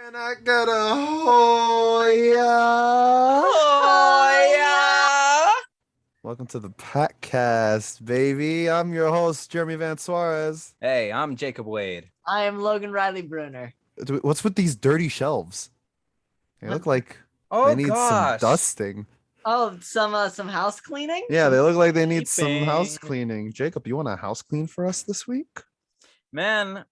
And I got a Hoya. Oh, Welcome to the Packcast, baby. I'm your host, Jeremy Van Suarez. Hey, I'm Jacob Wade. I am Logan Riley Bruner. What's with these dirty shelves? They look like Oh, they need some gosh. dusting. Oh, some house cleaning? Yeah, they look like they need some house Sweeping. cleaning. Jacob, you want a house clean for us this week? Man,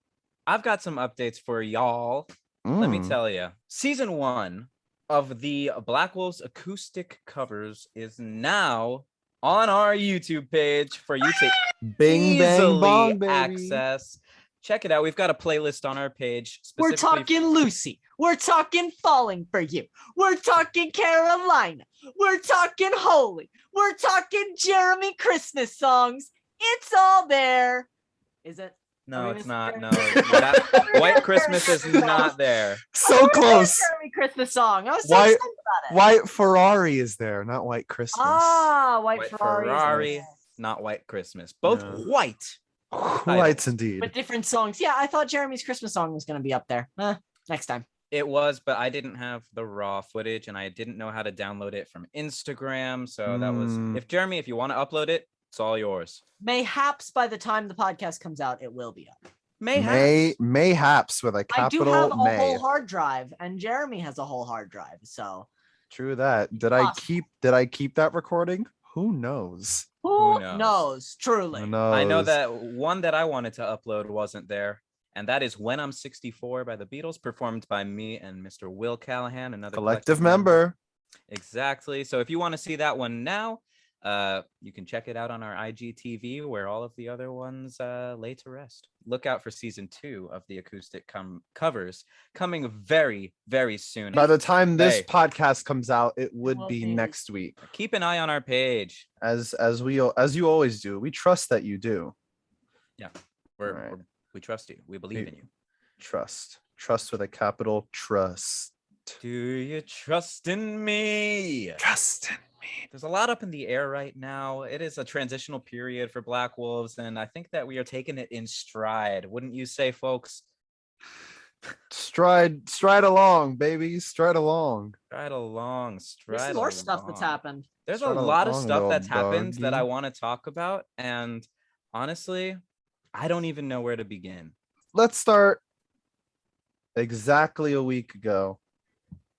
I've got some updates for y'all. Let me tell you. Season 1 of the Blackwolves acoustic covers is now on our YouTube page for you to Bing, bang, easily bong, baby. access. Check it out. We've got a playlist on our page. We're talking Lucy. We're talking Falling for You. We're talking Carolina. We're talking Holy. We're talking Jeremy Christmas songs. It's all there. Is it? No, Are we it's not. missing No, that White Christmas is not there. So close. Jeremy Christmas song. I was so White- excited about it. White Ferrari is there, not White Christmas. Ah, White White Ferrari. Ferrari. Is there. Not White Christmas. Both No. white. Whites indeed. But different songs. Yeah, I thought Jeremy's Christmas song was going to be up there. Next time. It was, but I didn't have the raw footage and I didn't know how to download it from Instagram. So that was, if Jeremy, if you want to upload it, it's all yours. Mayhaps by the time the podcast comes out, it will be up. Mayhaps with a I do capital have a May. whole hard drive, and Jeremy has a whole hard drive. So True that. Did I keep that recording? Who knows? who knows? knows? Truly. Who knows? I know that one that I wanted to upload wasn't there. And that is When I'm 64 by the Beatles, performed by me and Mr. Will Callahan, another collective member. Exactly. So if you want to see that one now, you can check it out on our IGTV where all of the other ones lay to rest. Look out for season 2 of the acoustic covers coming very, very soon. By the time this Hey. podcast comes out, it would will be be. next week. Keep an eye on our page. As you always do. We trust that you do. We trust you. We believe in you. Trust with a capital trust. Do you trust in me? Trust in me. There's a lot up in the air right now. It is a transitional period for Blackwolves, and I think that we are taking it in stride. Wouldn't you say, folks? Stride along, baby. Stride along. Stride along. Stride There's more stuff that's along. happened. There's a Stride lot of along, stuff little that's happened that I doggy. want to talk about, and honestly, I don't even know where to begin. Let's start exactly a week ago.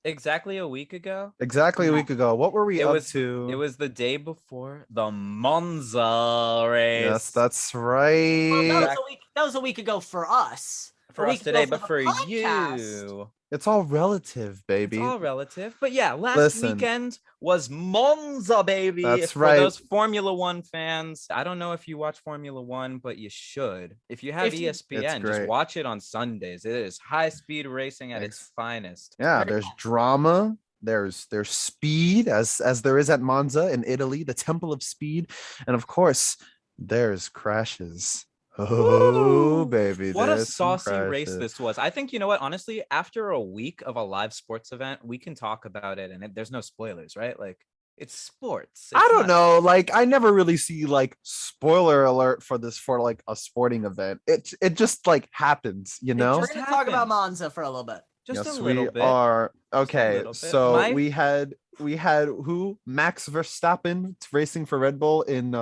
Exactly a week ago, Exactly a week ago. What were we It up was- to? it was the day before the Monza race. Yes, that's right. Well, that was a week ago for us. for a us week ago today, for but the for podcast. you, It's all relative, baby. it's all relative. But yeah, last Listen. weekend was Monza, baby. That's For right. those Formula One fans, I don't know if you watch Formula One, but you should. If you have If you- ESPN, just great. watch it on Sundays. It is high-speed racing at its finest. Yeah, Very there's drama. There's speed as there is at Monza in Italy, the Temple of Speed, and of course there's crashes. Oh, Woo! baby. What a there's some saucy race crashes. this was. I think, you know what, honestly, after a week of a live sports event, we can talk about it, and there's no spoilers, right? Like, it's sports. I It's don't not- know. Like, I never really see like spoiler alert for like a sporting event. It just like happens, you know? We're just going to talk about happens. Monza for a little bit. Just Yes, a little we bit. are. Okay, little bit. so we had who? Max Verstappen racing for Red Bull in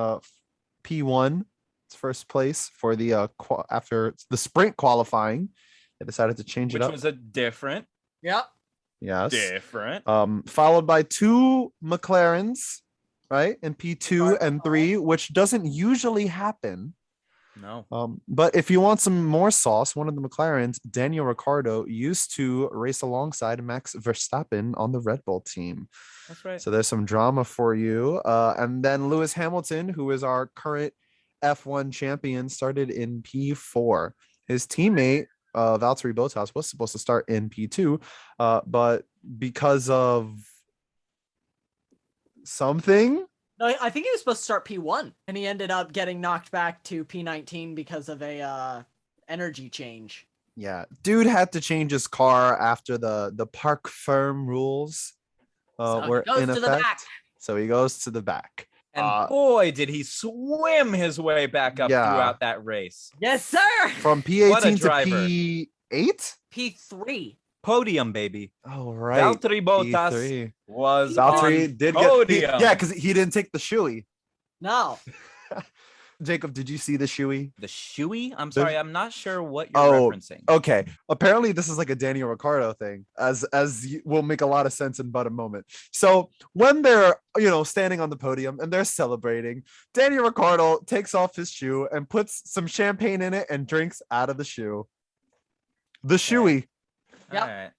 P1. It's first place for the after the sprint qualifying. They decided to change Which it up. was a different. Yep. Yes. Followed By two McLarens, right? In P2 Right. and 3, which doesn't usually happen. No. But if you want some more sauce, one of the McLarens, Daniel Ricciardo, used to race alongside Max Verstappen on the Red Bull team. That's right. So there's some drama for you. And then Lewis Hamilton, who is our current F1 champion, started in P4. His teammate, Valtteri Bottas, was supposed to start in P2, but because of something, No, I think he was supposed to start P1, and he ended up getting knocked back to P19 because of a energy change. yeah, dude had to change his car after the park firm rules So were he goes in to effect. the back. So he goes to the back. And boy, did he swim his way back up Yeah. throughout that race. Yes, sir. From What a P18 to driver. P8. P3. Podium, baby. Oh, right. Valtteri Bottas P3. was Valtteri on did podium. get because he didn't take the shoey. No. Jacob, did you see the shoey? The shoey? I'm sorry, I'm not sure what you're Oh, referencing. okay. Apparently, this is like a Daniel Ricciardo thing, as will make a lot of sense in but a moment. So when they're standing on the podium and they're celebrating, Daniel Ricciardo takes off his shoe and puts some champagne in it and drinks out of the shoe. The shoey. Yep. All right.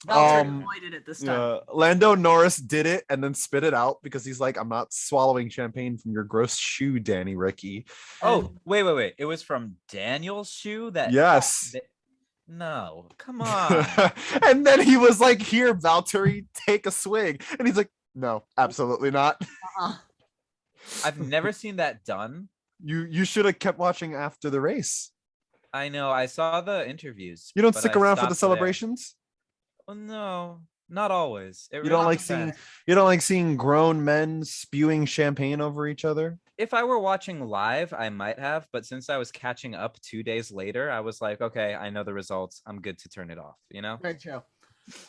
Valtteri avoided it this time. Lando Norris did it and then spit it out because he's like, I'm not swallowing champagne from your gross shoe, Danny Ricky. Oh, wait. It was from Daniel's shoe that. Yes. No, come on. And then he was like, here, Valtteri, take a swig. And he's like, no, absolutely not. I've never seen that done. You should have kept watching after the race. I know. I saw the interviews. You don't stick around for the celebrations? Oh, no, not always. You don't like seeing grown men spewing champagne over each other? If I were watching live, I might have, but since I was catching up 2 days later, I was like, okay, I know the results. I'm good to turn it off, Very true.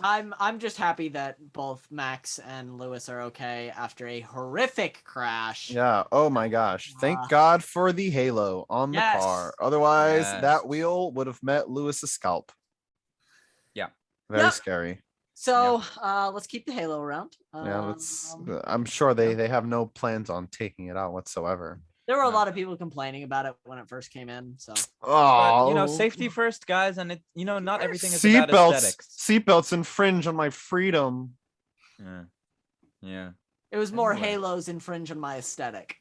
I'm just happy that both Max and Lewis are okay after a horrific crash. Yeah. Oh my gosh. Thank God for the halo on the car. Otherwise, that wheel would have met Lewis's scalp. Yeah. Very scary. So let's keep the halo around. I'm sure they have no plans on taking it out whatsoever. There were a lot of people complaining about it when it first came in. So but, safety first, guys, and not everything is about aesthetics. Seatbelts infringe on my freedom. Yeah. It was more halos infringe on my aesthetic.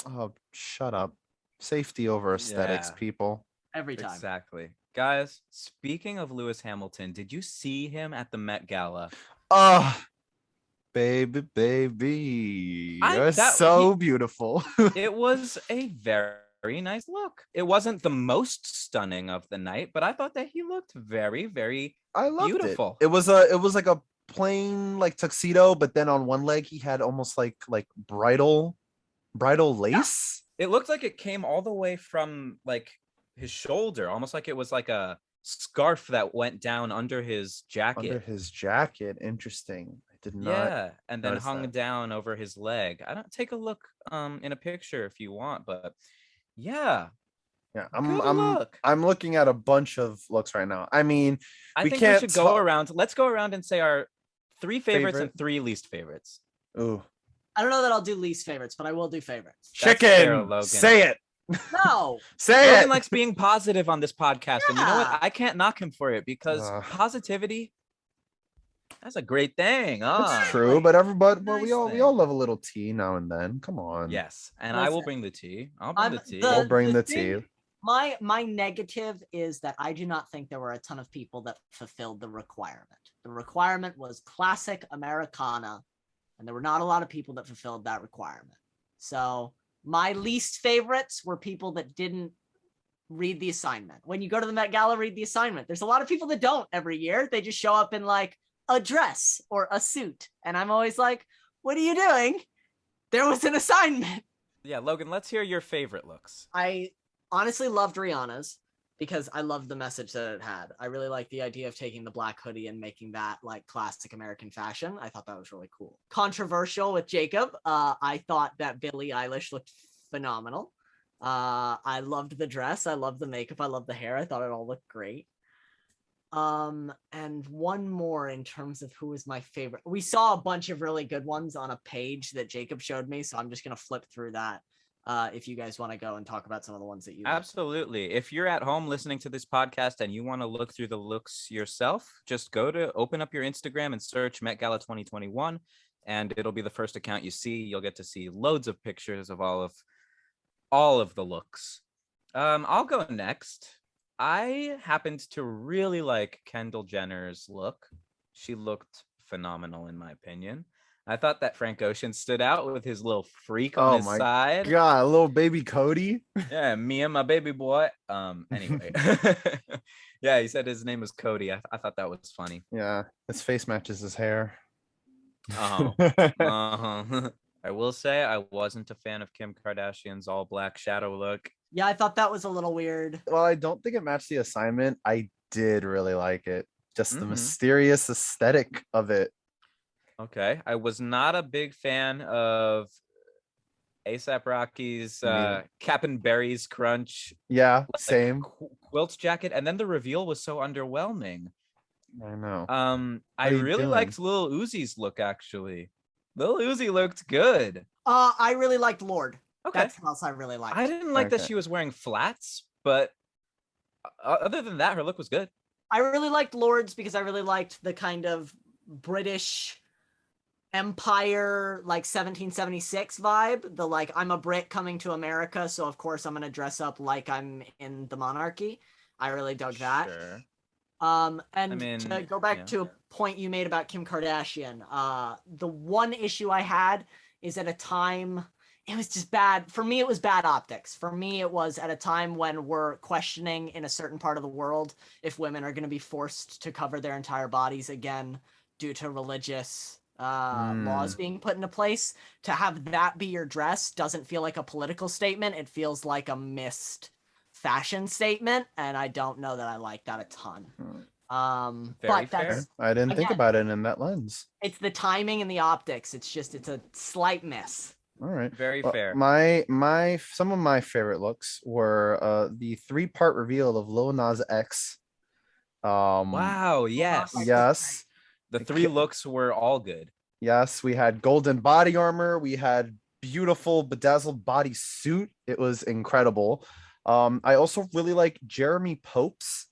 Oh, shut up. Safety over aesthetics, people. Every time. Exactly. Guys, speaking of Lewis Hamilton, did you see him at the Met Gala? Baby. You're so beautiful. It was a very nice look. It wasn't the most stunning of the night, but I thought that he looked very, very beautiful. It was like a plain like tuxedo, but then on one leg he had almost like bridal lace. Yeah. It looked like it came all the way from like his shoulder, almost like it was like a scarf that went down under his jacket. Interesting. I did not. Yeah, and then hung down over his leg. I don't take a look in a picture if you want, but yeah. I'm looking at a bunch of looks right now. I mean, I think we should go around. Let's go around and say our 3 favorites and 3 least favorites. Ooh. I don't know that I'll do least favorites, but I will do favorites. Chicken. Say it. No. Say Logan it. likes being positive on this podcast, and you know what? I can't knock him for it because positivity, that's a great thing. That's true, but we all love a little tea now and then. Come on. Yes, and I will bring the tea. I'll bring the tea. I'll bring the tea. My negative is that I do not think there were a ton of people that fulfilled the requirement. The requirement was classic Americana, and there were not a lot of people that fulfilled that requirement. So my least favorites were people that didn't read the assignment. When you go to the Met Gala, read the assignment. There's a lot of people that don't every year. They just show up in like a dress or a suit. And I'm always like, what are you doing? There was an assignment. Yeah, Logan, let's hear your favorite looks. I honestly loved Rihanna's because I loved the message that it had. I really like the idea of taking the black hoodie and making that like classic American fashion. I thought that was really cool. Controversial with Jacob. I thought that Billie Eilish looked phenomenal. I loved the dress. I loved the makeup. I loved the hair. I thought it all looked great. And one more in terms of who was my favorite. We saw a bunch of really good ones on a page that Jacob showed me, so I'm just going to flip through that. If you guys want to go and talk about some of the ones that you absolutely. If you're at home listening to this podcast and you want to look through the looks yourself, just open up your Instagram and search Met Gala 2021, and it'll be the first account you see. You'll get to see loads of pictures of all of the looks. I'll go next. I happened to really like Kendall Jenner's look. She looked phenomenal in my opinion. I thought that Frank Ocean stood out with his little freak on his side. God, a little baby Cody. Yeah, me and my baby boy. Anyway. Yeah, he said his name was Cody. I thought that was funny. Yeah, his face matches his hair. I will say I wasn't a fan of Kim Kardashian's all black shadow look. Yeah, I thought that was a little weird. Well, I don't think it matched the assignment. I did really like it. just the Mhm. mysterious aesthetic of it. Okay. I was not a big fan of ASAP Rocky's Neither. Cap and Berries Crunch Yeah, like same. quilt jacket, and then the reveal was so underwhelming. I know. I are you really doing? liked Lil Uzi's look actually. Lil Uzi looked good. I really liked Lord. Okay. That's what else I really liked. I didn't like that Okay. she was wearing flats, but other than that, her look was good. I really liked Lords because I really liked the kind of British Empire, like 1776 vibe. The like, I'm a Brit coming to America, so of course I'm gonna dress up like I'm in the monarchy. I really dug that. Sure. And I mean, to go back yeah. to a point you made about Kim Kardashian, the one issue I had is at a time it was just bad. For me, it was bad optics. For me, it was at a time when we're questioning in a certain part of the world if women are going to be forced to cover their entire bodies again due to religious laws being put into place. To have that be your dress doesn't feel like a political statement. It feels like a missed fashion statement, and I don't know that I like that a ton. Very But that's fair. I didn't think again, about it in that lens. it's the timing and the optics. It's a slight miss. All right. Very Well, fair. my some of my favorite looks were the 3-part reveal of Lil Nas X. Wow, yes. Yes. The 3 looks were all good. Yes, we had golden body armor, we had beautiful bedazzled body suit. It was incredible. I also really like Jeremy Pope's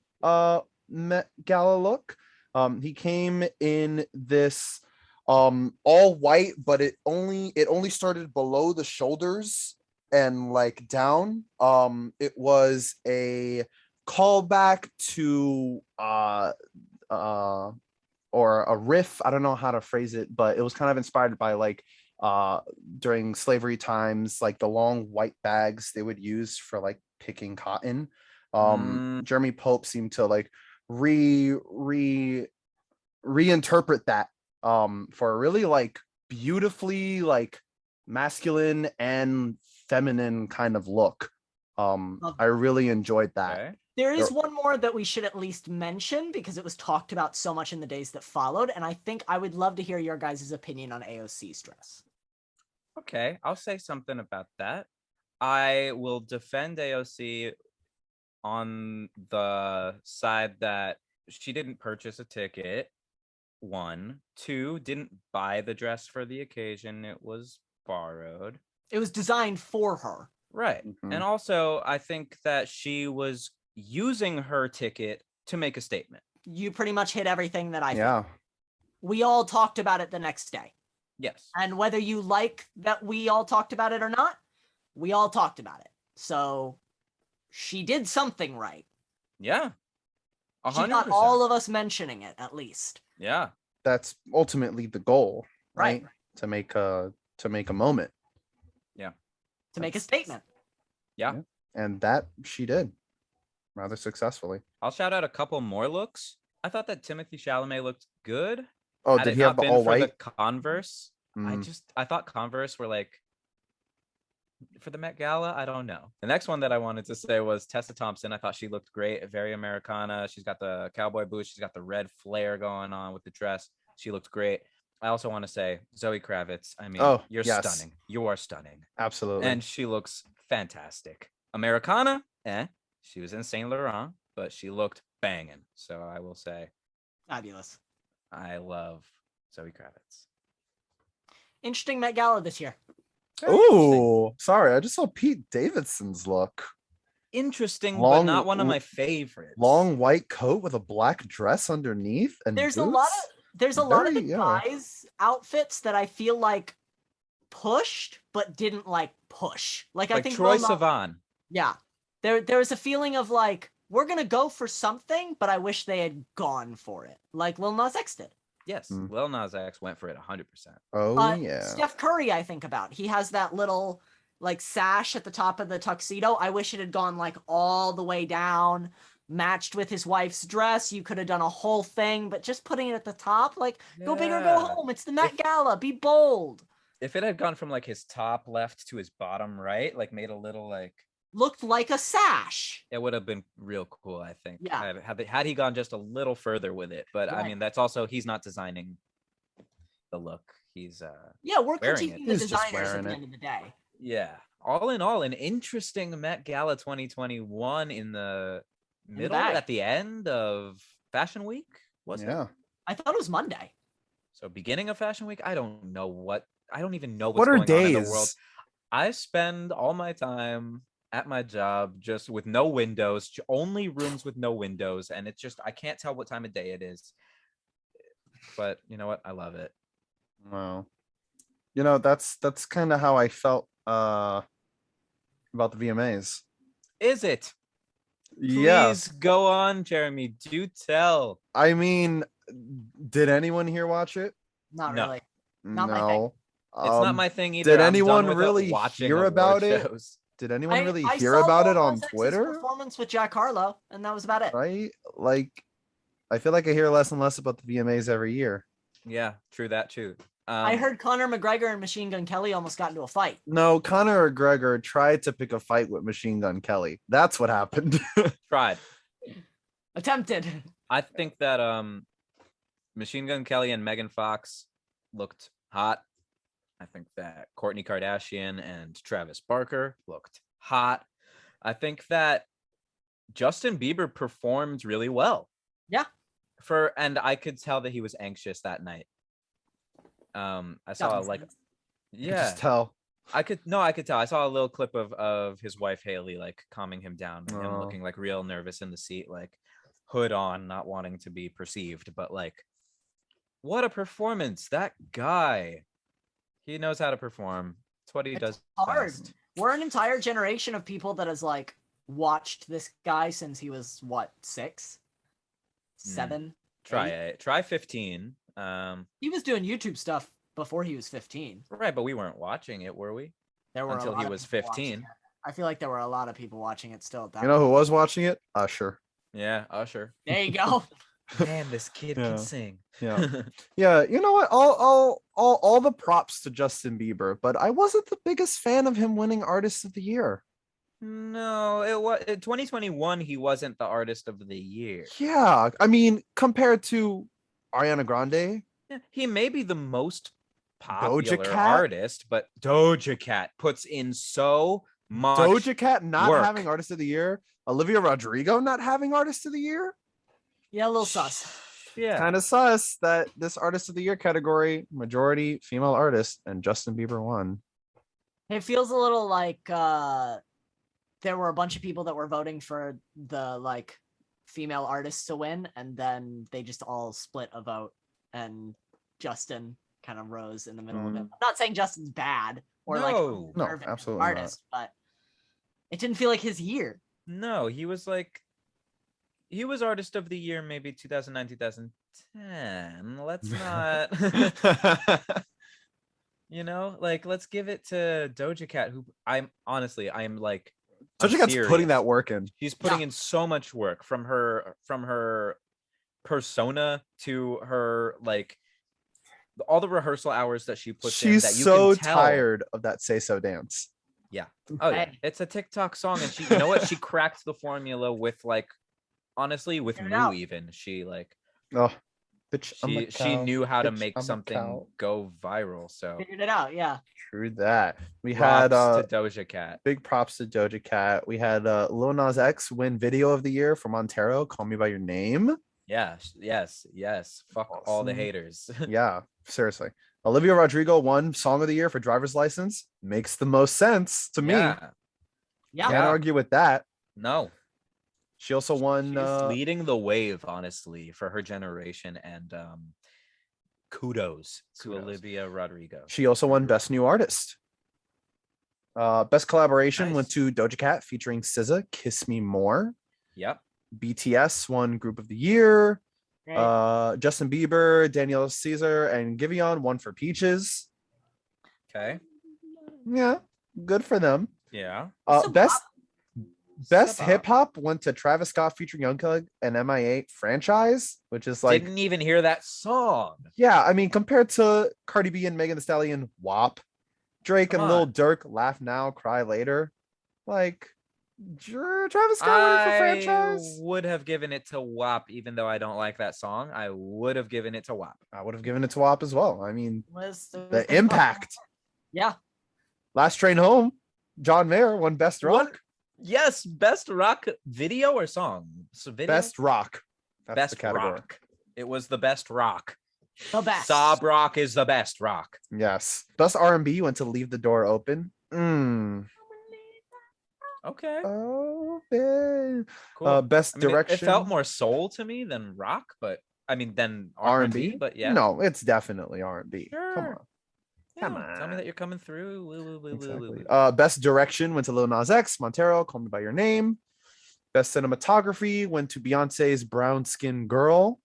Met Gala look. He came in this all white, but it only started below the shoulders and like down. It was a callback to or a riff. I don't know how to phrase it, but it was kind of inspired by like during slavery times, like the long white bags they would use for like picking cotton. Jeremy Pope seemed to like reinterpret that for a really like beautifully like masculine and feminine kind of look. I really enjoyed that. Okay. There is one more that we should at least mention because it was talked about so much in the days that followed, and I think I would love to hear your guys' opinion on AOC's dress. Okay, I'll say something about that. I will defend AOC on the side that she didn't purchase a ticket. 1, 2, didn't buy the dress for the occasion. It was borrowed. It was designed for her. Right. And also, I think that she was using her ticket to make a statement. You pretty much hit everything that I Yeah. think. We all talked about it the next day. Yes. And whether you like that we all talked about it or not, we all talked about it. So she did something right. Yeah. 100%. She got all of us mentioning it, at least. Yeah. That's ultimately the goal, Right. To make a moment. Yeah. To make a statement. Yeah. And that she did rather successfully. I'll shout out a couple more looks. I thought that Timothy Chalamet looked good. Oh, Had did it he have not the been all for white? the Converse, I thought Converse were like for the Met Gala. I don't know. The next one that I wanted to say was Tessa Thompson. I thought she looked great, very Americana. She's got the cowboy boots. She's got the red flare going on with the dress. She looked great. I also want to say Zoe Kravitz. I mean, you're yes. stunning. You are stunning. Absolutely. And she looks fantastic. Americana, she was in Saint Laurent, but she looked banging. So I will say, fabulous. I love Zoe Kravitz. Interesting Met Gala this year. Oh, sorry. I just saw Pete Davidson's look. Interesting, Long- but not one of my favorites. Long white coat with a black dress underneath, and There's boots. a lot of the Very, yeah. guys' outfits that I feel like pushed but didn't like push. Like I think Troye Sivan. Yeah. There was a feeling of like, we're gonna go for something, but I wish they had gone for it. Like Lil Nas X did. Yes, Lil Nas X went for it 100%. Oh yeah. Steph Curry, I think about. He has that little like sash at the top of the tuxedo. I wish it had gone like all the way down, matched with his wife's dress. You could have done a whole thing, but just putting it at the top, like go big or go home. It's the Met Gala. Be bold. If it had gone from like his top left to his bottom right, like made a little like looked like a sash. It would have been real cool, I think. Yeah. Had he gone just a little further with it. But I Right. mean, that's also, he's not designing the look. He's Yeah, we're wearing critiquing it. the He's just designers at wearing the it. end of the day. yeah. All in all, an interesting Met Gala 2021 in the middle, bag. at the end of Fashion Week. Was it? Yeah. I thought it was Monday. So beginning of Fashion Week. I don't even know what's What are going on in the world. days? I spend all my time at my job just with no windows, only rooms with no windows, and it's just I can't tell what time of day it is. But you know what? I love it. Wow. You know, that's kind of how I felt about the VMAs. Is it? Yeah. Please go on, Jeremy. Do tell. I mean, did anyone here watch it? Not No. really. Not my thing. No. It's not my thing either. Did I'm done anyone with really watching hear award about it? shows. Did anyone really I hear saw about Lil it on Nas X's Twitter? performance with Jack Harlow, and that was about it. Right? Like, I feel like I hear less and less about the VMAs every year. Yeah, true that too. I heard Conor McGregor and Machine Gun Kelly almost got into a fight. No, Conor McGregor tried to pick a fight with Machine Gun Kelly. That's what happened. tried. Attempted. I think that Machine Gun Kelly and Megan Fox looked hot. I think that Kourtney Kardashian and Travis Barker looked hot. I think that Justin Bieber performed really well. Yeah. And I could tell that he was anxious that night. I saw like, yeah, Just tell. I could tell. I saw a little clip of his wife Haley like calming him down and him Oh. looking like real nervous in the seat, like hood on, not wanting to be perceived. But like, what a performance! That guy, he knows how to perform. It's what he does hard. best. We're an entire generation of people that has like watched this guy since he was what, 6, 7. Try 8? it. Try 15. He was doing YouTube stuff before he was 15. Right, but we weren't watching it, were we? There were Until a lot he of was people watching 15. it. I feel like there were a lot of people watching it still at that You know point. who was watching it? Usher. Yeah, Usher. There you go. Man, this kid Yeah. can sing. Yeah. Yeah, you know what? All the props to Justin Bieber, but I wasn't the biggest fan of him winning Artist of the Year. No, it was 2021. He wasn't the artist of the year. Yeah, I mean, compared to Ariana Grande, Yeah, he may be the most popular Cat? artist, but Doja Cat puts in so much. Doja Cat not work. having Artist of the Year, Olivia Rodrigo not having Artist of the Year. Yeah, a little sus. Yeah, Kind of sus that this Artist of the Year category, majority female artist, and Justin Bieber won. It feels a little like there were a bunch of people that were voting for the like female artists to win, and then they just all split a vote, and Justin kind of rose in the middle of it. I'm not saying Justin's bad or like No. No, undeserving absolutely not. artist, but it didn't feel like his year. no, he was artist of the year maybe 2009, 2010. Let's not. You know, like let's give it to Doja Cat, who I am like I'm Doja Cat's putting serious. that work in. She's putting in so much work from her persona to her like all the rehearsal hours that she puts in. She's That you so can tell. tired of that Say So dance. Oh yeah, Hey. it's a TikTok song, and you know what? She cracked the formula with like, honestly, with Figured it Moo out. even. She like Oh, bitch! I'm a she cow. knew how to Bitch, make I'm a something cow. go viral. So Figured it out, yeah. True that. We props had to Doja Cat. big props to Doja Cat. We had Lil Nas X win Video of the Year for Montero. Call Me by Your Name. Yeah, yes. Fuck all the Awesome. haters. Yeah, seriously. Olivia Rodrigo won Song of the Year for Driver's License. Makes the most sense to me. Yeah. Yeah. Can't Yeah. argue with that. No. She also won. She's leading the wave, honestly, for her generation, and kudos to Kudos. Olivia Rodrigo. She also won Best New Artist. Best collaboration went Nice. to Doja Cat featuring SZA, Kiss Me More. Yep. BTS won Group of the Year. Great. Justin Bieber, Daniel Caesar, and Giveon won for Peaches. Okay. Yeah, good for them. Yeah. So Best Sup, hip hop went to Travis Scott featuring Young Thug and MIA Franchise, which is like, Didn't even hear that song. yeah, I mean, compared to Cardi B and Megan Thee Stallion, WAP, Drake Come and Lil on. Durk, Laugh Now, Cry Later, like, Travis Scott winning for I franchise. would have given it to WAP, even though I don't like that song. I would have given it to WAP. I would have given it to WAP as well. I mean, Was the impact. Yeah. Last Train Home, John Mayer won Best Rock. Yes, best rock video or song? So video? Best Rock. That's best the category. rock. It was the best rock. The best. Sob rock is the best rock. Yes. Best R&B went to Leave the Door Open. Okay. Open. Cool. Best I mean, direction. it felt more soul to me than rock, but I mean, than R&B. But yeah. No, it's definitely R&B. Sure. Come on. Yeah, Come on. Tell me that you're coming through. Woo. Exactly. Best direction went to Lil Nas X, Montero, Call Me by Your Name. Best cinematography went to Beyonce's Brown Skin Girl.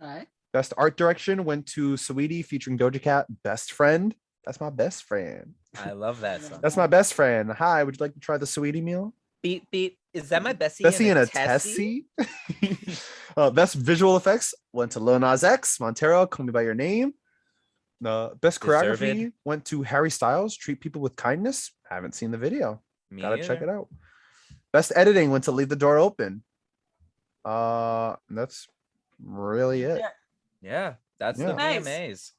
All right. Best art direction went to Saweetie featuring Doja Cat, Best Friend. That's my best friend. I love that song. That's my best friend. Hi, would you like to try the Saweetie meal? Beep beep. Is that my Bessie? Bessie and a Tessie. Best visual effects went to Lil Nas X, Montero, Call Me by Your Name. Best choreography Deserved. went to Harry Styles, Treat People with Kindness. Haven't seen the video. Me Gotta check neither. it out. Best editing went to Leave the Door Open. That's really it. Yeah, that's Yeah. the Nice. VMAs.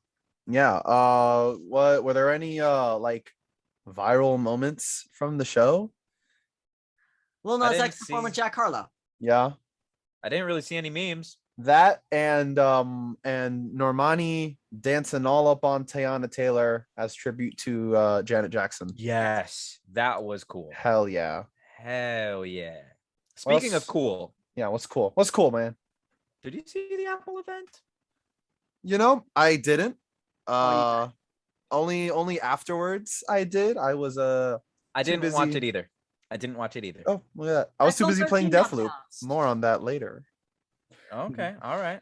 Yeah. What were there any like viral moments from the show? Lil I Nas didn't X perform with see- Jack Harlow. Yeah. I didn't really see any memes. That and Normani dancing all up on Teyana Taylor as tribute to Janet Jackson. Yes, that was cool. Hell yeah. Hell yeah. Speaking of cool, Yeah, what's cool? What's cool, man? did you see the Apple event? You know, I didn't. Oh, Only afterwards I did. I was I Too didn't watch busy. it either. I didn't watch it either. oh look at that. I was too iPhone busy playing 13 got Deathloop. announced. More on that later. Okay. All right.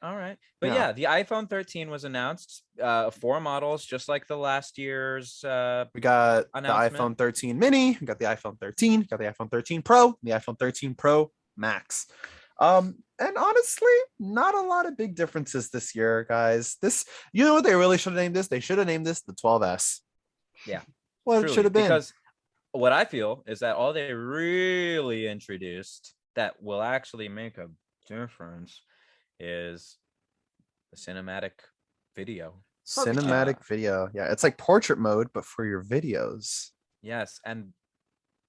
But Yeah. yeah, the iPhone 13 was announced. 4 models, just like the last year's. We got the Announcement. iPhone 13 mini, we got the iPhone 13, we got the iPhone 13 Pro, the iPhone 13 Pro Max. And honestly, not a lot of big differences this year, guys. You know what they really should have named this? They should have named this the 12S. Yeah, What it truly, should have been. because what I feel is that all they really introduced that will actually make a difference is the cinematic video. Cinematic video. Yeah, it's like portrait mode, but for your videos. Yes, and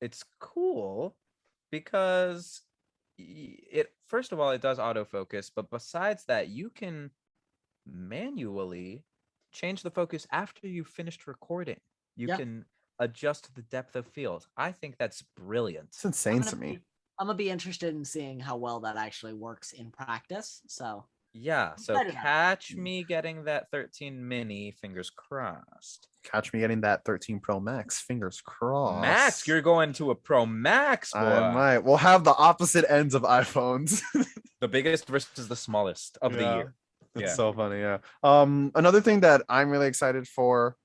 it's cool because it first of all it does autofocus, but besides that, you can manually change the focus after you finished recording. You Yeah. can adjust the depth of field. I think that's brilliant. It's insane to me. I'm gonna be interested in seeing how well that actually works in practice. So Yeah, so Excited about it. catch me getting that 13 mini, fingers crossed. Catch me getting that 13 Pro Max. Fingers crossed. Max, you're going to a Pro Max, boy. I might. We'll have the opposite ends of iPhones. The biggest versus the smallest of the Yeah. year. It's Yeah. so funny, yeah. Another thing that I'm really excited for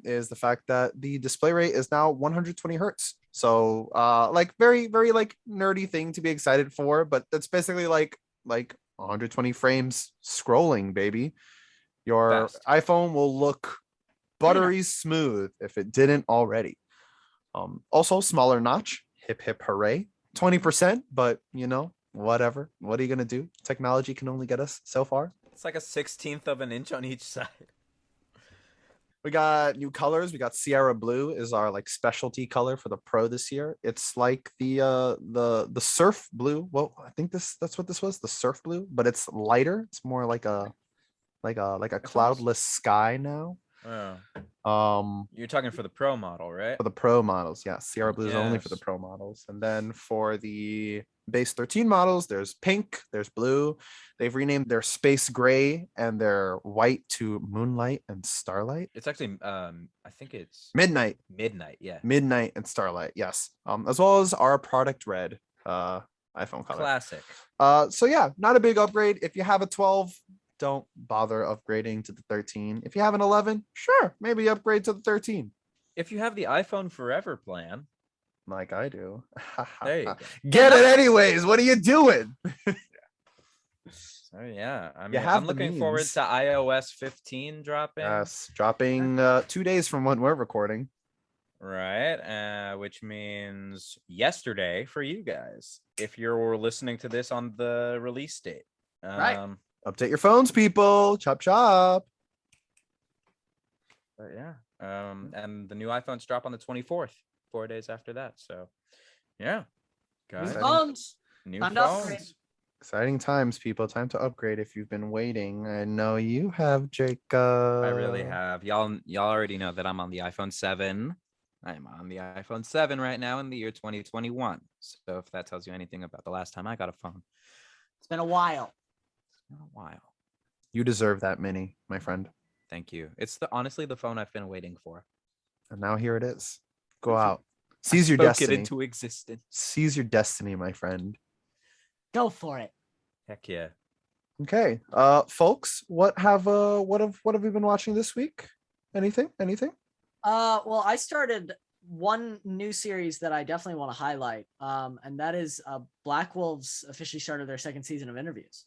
is the fact that the display rate is now 120 hertz. So like very, very like nerdy thing to be excited for, but that's basically like 120 frames scrolling, baby. Your Best. iPhone will look buttery smooth if it didn't already. Also smaller notch, hip hip hooray. 20%, but you know, whatever. What are you gonna do? Technology can only get us so far. It's like a 16th of an inch on each side. We got new colors. We got Sierra Blue is our like specialty color for the Pro this year. It's like the surf blue. Well, I think that's what this was, the surf blue, but it's lighter. It's more like a cloudless sky now. Oh. You're talking for the Pro model, right? For the Pro models, yeah. Sierra Blue is only for the Yes. Pro models. And then for the base 13 models, there's pink, there's blue. They've renamed their space gray and their white to moonlight and starlight. It's actually I think it's Midnight yeah. Midnight and Starlight, yes. As well as our product red iPhone color. Classic. So yeah, not a big upgrade. If you have a 12, don't bother upgrading to the 13. If you have an 11, sure, maybe upgrade to the 13, If you have the iPhone Forever plan, like I do. there you go. Get it anyways. What are you doing? So yeah, I mean, have I'm the looking forward means. to iOS 15 dropping. Yes, dropping 2 days from when we're recording. right? Which means yesterday for you guys, if you're listening to this on the release date. Right. Update your phones, people. Chop chop. But yeah. And the new iPhones drop on the 24th, 4 days after that. So yeah, New guys, Exciting. phones. new Time to upgrade. phones. Exciting times, people. Time to upgrade if you've been waiting. I know you have, Jacob. I really have. Y'all already know that I'm on the iPhone 7. I'm on the iPhone 7 right now in the year 2021. So if that tells you anything about the last time I got a phone, It's been a while. it's been a while. You deserve that mini, my friend. Thank you. It's honestly the phone I've been waiting for. And now here it is. Go out. Seize your Spoke destiny. it into existence. Seize your destiny, my friend. Go for it. Heck yeah. Okay. Folks, what have we been watching this week? Anything? Well, I started one new series that I definitely want to highlight. And that is Blackwolves officially started their second season of interviews.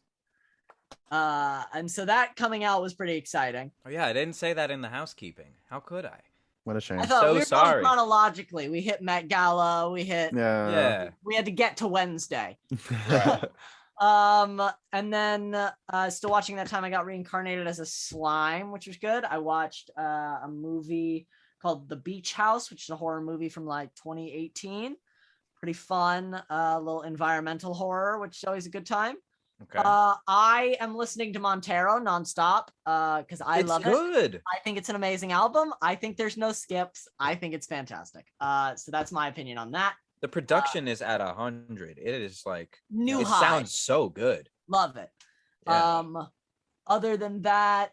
And so that coming out was pretty exciting. Oh yeah, I didn't say that in the housekeeping. How could I? What a shame. I thought so we were sorry. going chronologically. We hit Met Gala. We hit. Yeah. We had to get to Wednesday. Right. And then still watching that time I got reincarnated as a slime, which was good. I watched a movie called The Beach House, which is a horror movie from like 2018. Pretty fun, little environmental horror, which is always a good time. Okay. I am listening to Montero nonstop because I love it. Good. I think it's an amazing album. I think there's no skips. I think it's fantastic. So that's my opinion on that. The production is at 100. It is like New it high. sounds so good. Love it. Yeah. Other than that,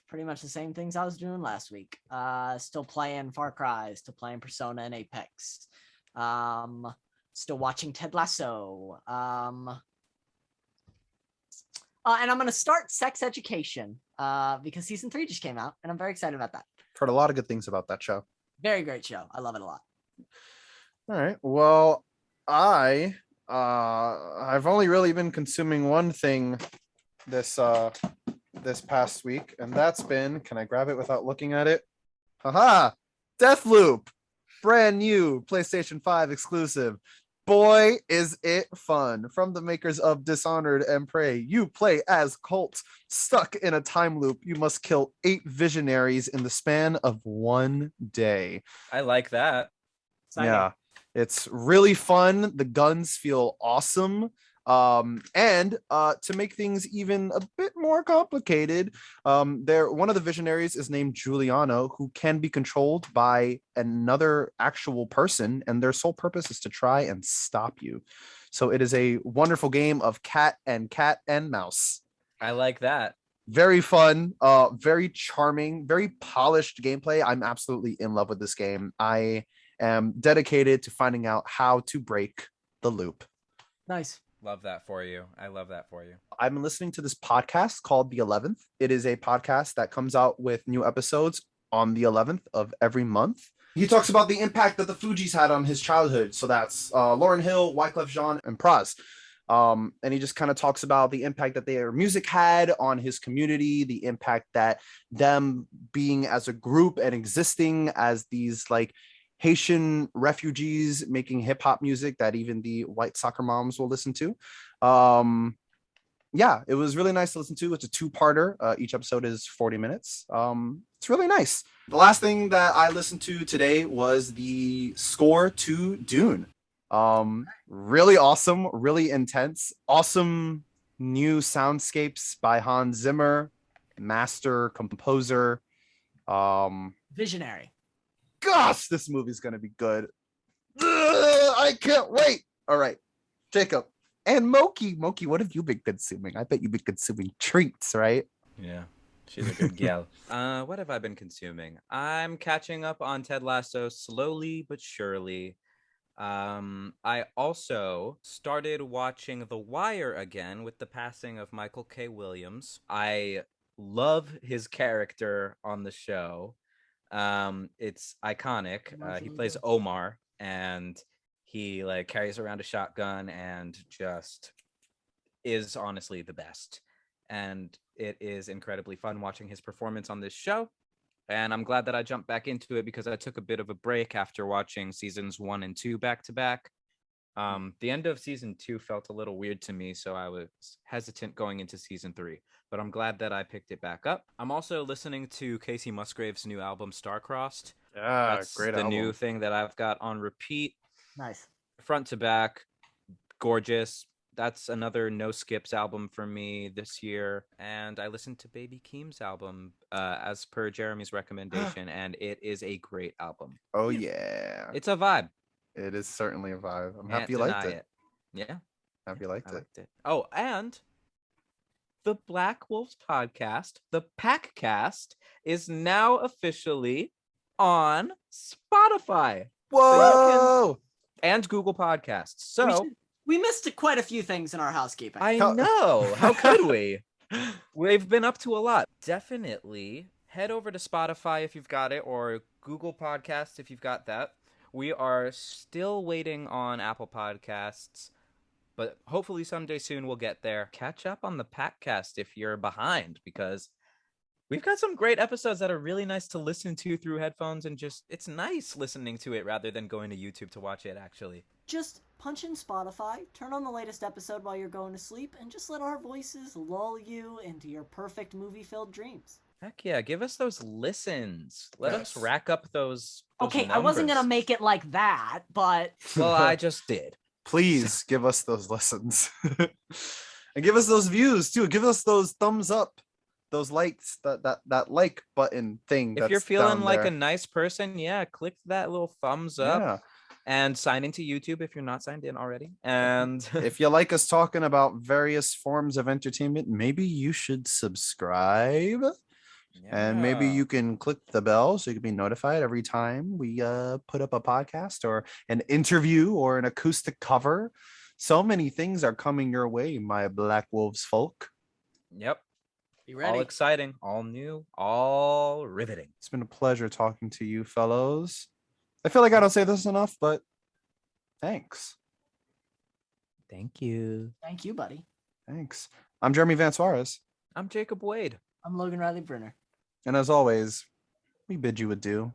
pretty much the same things I was doing last week. Still playing Far Cry, still playing Persona and Apex. Still watching Ted Lasso. And I'm gonna start Sex Education because season 3 just came out, and I'm very excited about that. Heard a lot of good things about that show. Very great show. I love it a lot. All right. Well, I've only really been consuming one thing this past week, and that's been, can I grab it without looking at it? Haha! Deathloop, brand new PlayStation 5 exclusive. Boy, is it fun. From the makers of Dishonored and Prey, you play as Colt. Stuck in a time loop, you must kill 8 visionaries in the span of 1 day. I like that. Exciting. Yeah, it's really fun. The guns feel awesome. And to make things even a bit more complicated, one of the visionaries is named Giuliano, who can be controlled by another actual person, and their sole purpose is to try and stop you. So it is a wonderful game of cat and mouse. I like that. Very fun, very charming, very polished gameplay. I'm absolutely in love with this game. I am dedicated to finding out how to break the loop. Nice. Love that for you. I love that for you. I've been listening to this podcast called The 11th. It is a podcast that comes out with new episodes on the 11th of every month. He talks about the impact that the Fugees had on his childhood. So that's Lauryn Hill, Wyclef Jean, and Pras. And he just kind of talks about the impact that their music had on his community, the impact that them being as a group and existing as these like Haitian refugees making hip hop music that even the white soccer moms will listen to. Yeah, it was really nice to listen to. It's a 2-parter. Each episode is 40 minutes. It's really nice. The last thing that I listened to today was the score to Dune. Really awesome, really intense, awesome new soundscapes by Hans Zimmer, master composer. Visionary. Gosh, this movie's gonna be good. I can't wait. All right, Jacob and Moki, what have you been consuming? I bet you've been consuming treats, right? Yeah, she's a good gal. What have I been consuming? I'm catching up on Ted Lasso slowly but surely. I also started watching The Wire again with the passing of Michael K. Williams. I love his character on the show. It's iconic. He plays Omar, and he like carries around a shotgun and just is honestly the best. And it is incredibly fun watching his performance on this show. And I'm glad that I jumped back into it because I took a bit of a break after watching seasons 1 and 2 back to back. The end of season 2 felt a little weird to me, so I was hesitant going into season 3. But I'm glad that I picked it back up. I'm also listening to Kacey Musgraves' new album, Star-Crossed. Yeah, That's great the album. new thing that I've got on repeat, Nice. front to back, gorgeous. That's another no skips album for me this year. And I listened to Baby Keem's album as per Jeremy's recommendation, and it is a great album. Oh yeah, It's a vibe. it is certainly a vibe. I'm Can't happy you liked deny it. Yeah, Happy you liked I it. liked it. Oh, and the Blackwolves podcast, the Packcast, is now officially on Spotify Whoa! and Google Podcasts. So We missed quite a few things in our housekeeping. I How- know. How could we? We've been up to a lot. Definitely head over to Spotify if you've got it, or Google Podcasts if you've got that. We are still waiting on Apple Podcasts, but hopefully someday soon we'll get there. Catch up on the Packcast if you're behind, because we've got some great episodes that are really nice to listen to through headphones, and just it's nice listening to it rather than going to YouTube to watch it, actually. Just punch in Spotify, turn on the latest episode while you're going to sleep, and just let our voices lull you into your perfect movie-filled dreams. Heck yeah, give us those listens. Let us Yes. rack up those Okay, I wasn't gonna numbers. make it like that, but Well, I just did. Please give us those listens. And give us those views too. Give us those thumbs up, those likes, that like button thing. If you're that's feeling down like there. a nice person, yeah, click that little thumbs up Yeah. and sign into YouTube if you're not signed in already. And If you like us talking about various forms of entertainment, maybe you should subscribe. And maybe Yeah. you can click the bell so you can be notified every time we put up a podcast or an interview or an acoustic cover. So many things are coming your way, my Black Wolves folk. Yep. be All ready. exciting, all new, all riveting. It's been a pleasure talking to you fellows. I feel like I don't say this enough, but thanks. Thank you. Thank you, buddy. Thanks. I'm Jeremy Van Suarez. I'm Jacob Wade. I'm Logan Riley Brunner. And as always, we bid you adieu.